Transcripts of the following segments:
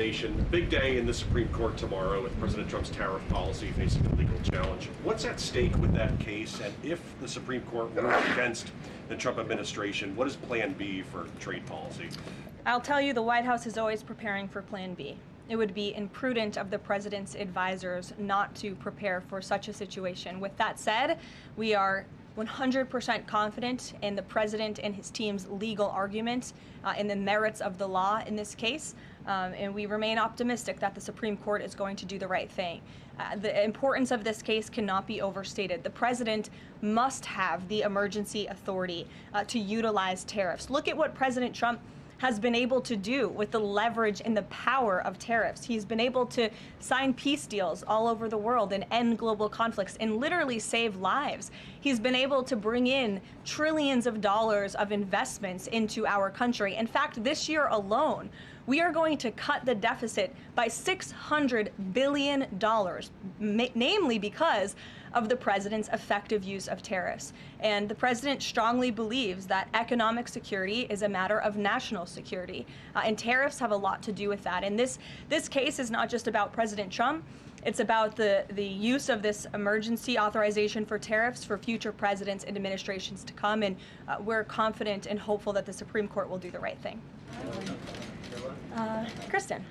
Big day in the Supreme Court tomorrow with President Trump's tariff policy facing a legal challenge. What's at stake with that case? And if the Supreme Court rules against the Trump administration, what is Plan B for trade policy? I'll tell you, the White House is always preparing for Plan B. It would be imprudent of the president's advisors not to prepare for such a situation. With that said, we are 100% confident in the president and his team's legal arguments in the merits of the law in this case, and we remain optimistic that the Supreme Court is going to do the right thing. The importance of this case cannot be overstated. The president must have the emergency authority to utilize tariffs. Look at what President Trump has been able to do with the leverage and the power of tariffs. He's been able to sign peace deals all over the world and end global conflicts and literally save lives. He's been able to bring in trillions of dollars of investments into our country. In fact, this year alone, we are going to cut the deficit by $600 billion, namely because of the president's effective use of tariffs. And the president strongly believes that economic security is a matter of national security, and tariffs have a lot to do with that. And this case is not just about President Trump. It's about the use of this emergency authorization for tariffs for future presidents and administrations to come, and we're confident and hopeful that the Supreme Court will do the right thing. Kristen.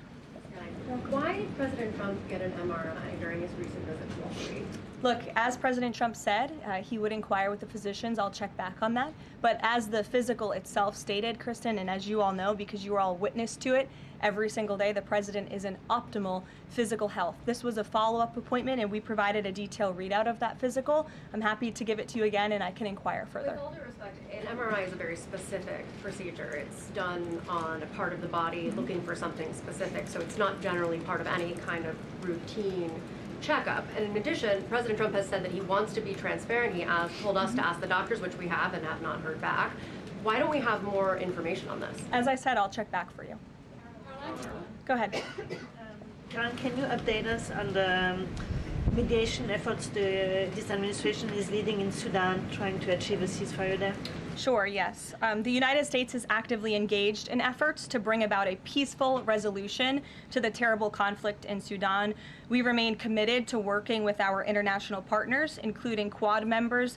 Why did President Trump get an MRI during his recent visit to Wall Street? Look, as President Trump said, he would inquire with the physicians. I'll check back on that. But as the physical itself stated, Kristen, and as you all know, because you were all witness to it, every single day the president is in optimal physical health. This was a follow-up appointment, and we provided a detailed readout of that physical. I'm happy to give it to you again, and I can inquire further. With all due respect, an MRI is a very specific procedure. It's done on a part of the body looking for something specific, so it's not generally part of any kind of routine checkup. And in addition, President Trump has said that he wants to be transparent. He told us to ask the doctors, which we have and have not heard back. Why don't we have more information on this? As I said, I'll check back for you. Go ahead. Karoline, can you update us on the mediation efforts this administration is leading in Sudan, trying to achieve a ceasefire there? Sure, yes. The United States is actively engaged in efforts to bring about a peaceful resolution to the terrible conflict in Sudan. We remain committed to working with our international partners, including Quad members,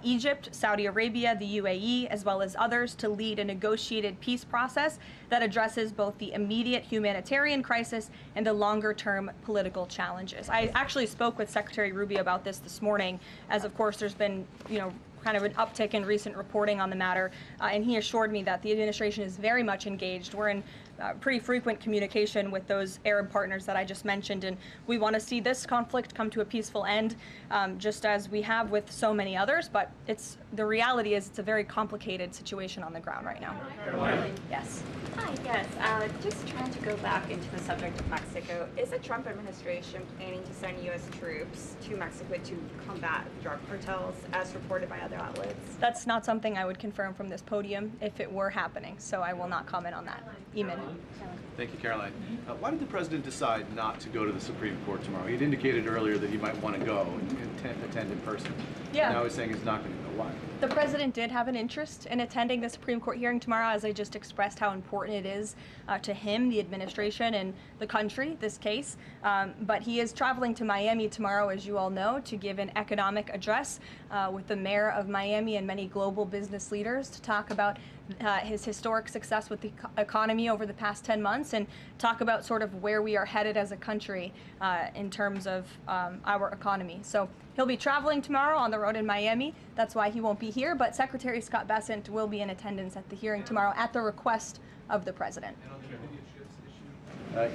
Egypt, Saudi Arabia, the UAE, as well as others, to lead a negotiated peace process that addresses both the immediate humanitarian crisis and the longer-term political challenges. I actually spoke with Secretary Rubio about this morning, as of course there's been, kind of an uptick in recent reporting on the matter, and he assured me that the administration is very much engaged. We're in pretty frequent communication with those Arab partners that I just mentioned, and we want to see this conflict come to a peaceful end, just as we have with so many others, but the reality is it's a very complicated situation on the ground right now. Yes. Hi, yes. Just trying to go back into the subject of Mexico. Is the Trump administration planning to send U.S. troops to Mexico to combat drug cartels, as reported by other outlets? That's not something I would confirm from this podium if it were happening, so I will not comment on that. Eamon. Thank you, Karoline. Why did the president decide not to go to the Supreme Court tomorrow? He'd indicated earlier that he might want to go and attend in person. Yeah. Now he's saying he's not going to go. Why? The president did have an interest in attending the Supreme Court hearing tomorrow, as I just expressed how important it is to him, the administration, and the country, this case. But he is traveling to Miami tomorrow, as you all know, to give an economic address with the mayor of Miami and many global business leaders to talk about his historic success with the economy over the past 10 months and talk about sort of where we are headed as a country in terms of our economy. So he'll be traveling tomorrow on the road in Miami. That's why he won't be here, but Secretary Scott Bessent will be in attendance at the hearing tomorrow at the request of the president.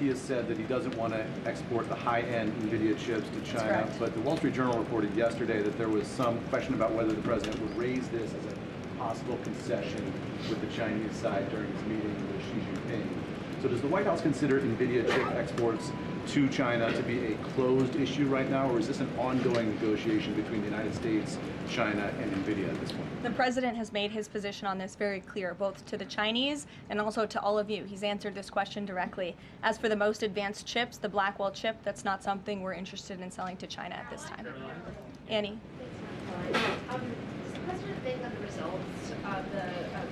He has said that he doesn't want to export the high-end NVIDIA chips to China, but the Wall Street Journal reported yesterday that there was some question about whether the president would raise this as a possible concession with the Chinese side during his meeting with Xi Jinping. So does the White House consider NVIDIA chip exports to China to be a closed issue right now, or is this an ongoing negotiation between the United States, China, and NVIDIA at this point? The president has made his position on this very clear, both to the Chinese and also to all of you. He's answered this question directly. As for the most advanced chips, the Blackwell chip, that's not something we're interested in selling to China at this time. Annie? Does the president think that the results of the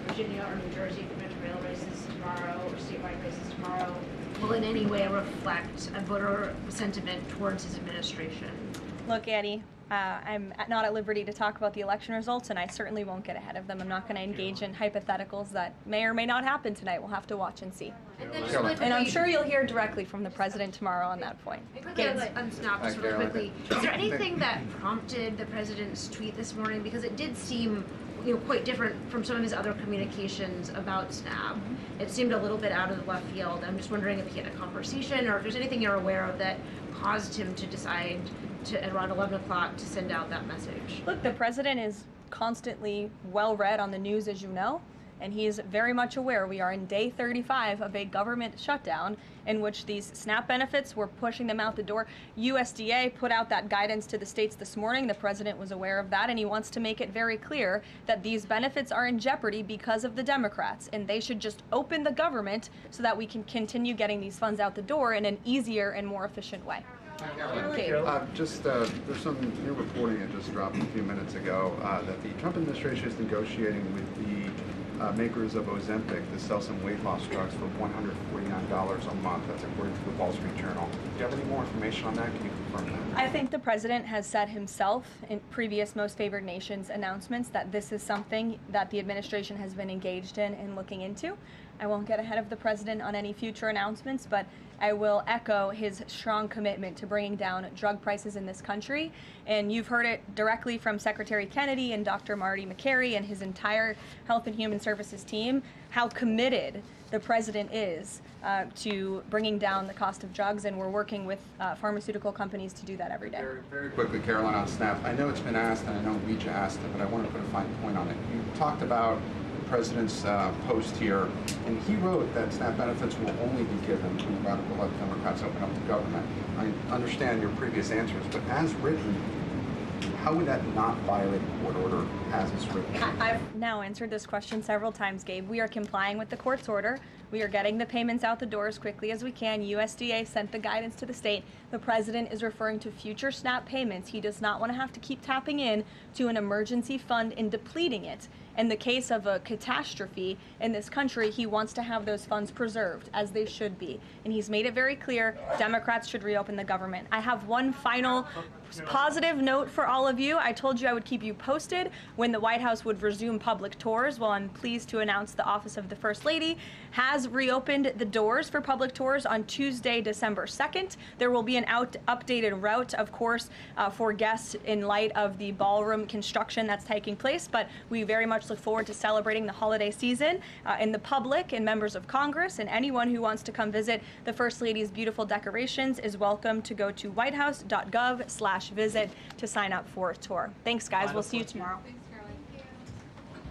Virginia or New Jersey gubernatorial races tomorrow, or statewide races tomorrow, will in any way reflect a voter sentiment towards his administration? Look, Annie, I'm not at liberty to talk about the election results, and I certainly won't get ahead of them. I'm not going to engage in hypotheticals that may or may not happen tonight. We'll have to watch and see. And then just really And I'm quickly- sure you'll hear directly from the president tomorrow on that point. Quickly on Snap, just really quickly. Is there anything that prompted the president's tweet this morning? Because it did seem, quite different from some of his other communications about Snap. It seemed a little bit out of the left field. I'm just wondering if he had a conversation or if there's anything you're aware of that caused him to decide to, at around 11 o'clock, to send out that message. Look, the president is constantly well read on the news, as you know, and he is very much aware we are in day 35 of a government shutdown in which these SNAP benefits, we're pushing them out the door. USDA put out that guidance to the states this morning. The president was aware of that, and he wants to make it very clear that these benefits are in jeopardy because of the Democrats, and they should just open the government so that we can continue getting these funds out the door in an easier and more efficient way. Okay. There's some new reporting that just dropped a few minutes ago that the Trump administration is negotiating with the makers of Ozempic to sell some weight loss drugs for $149 a month. That's according to the Wall Street Journal. Do you have any more information on that? Can you confirm that? I think the president has said himself in previous Most Favored Nations announcements that this is something that the administration has been engaged in and looking into. I won't get ahead of the president on any future announcements, but I will echo his strong commitment to bringing down drug prices in this country. And you've heard it directly from Secretary Kennedy and Dr. Marty McCary and his entire Health and Human Services team, how committed the president is to bringing down the cost of drugs, and we're working with pharmaceutical companies to do that every day. Very quickly, Karoline, on SNAP. I know it's been asked, and I know Ouija asked it, but I want to put a fine point on it. You talked about the president's post here, and he wrote that SNAP benefits will only be given when radical left Democrats open up the government. I understand your previous answers, but as written, how would that not violate a court order as it's written? I've now answered this question several times, Gabe. We are complying with the court's order. We are getting the payments out the door as quickly as we can. USDA sent the guidance to the state. The president is referring to future SNAP payments. He does not want to have to keep tapping in to an emergency fund and depleting it. In the case of a catastrophe in this country, he wants to have those funds preserved, as they should be. And he's made it very clear Democrats should reopen the government. I have one final positive note for all of you. I told you I would keep you posted when the White House would resume public tours. Well, I'm pleased to announce the Office of the First Lady has reopened the doors for public tours on Tuesday, December 2nd. There will be an updated route, of course, for guests in light of the ballroom construction that's taking place, but we very much look forward to celebrating the holiday season. And the public and members of Congress and anyone who wants to come visit the First Lady's beautiful decorations is welcome to go to whitehouse.gov/visit to sign up for a tour. Thanks, guys. We'll see you tomorrow.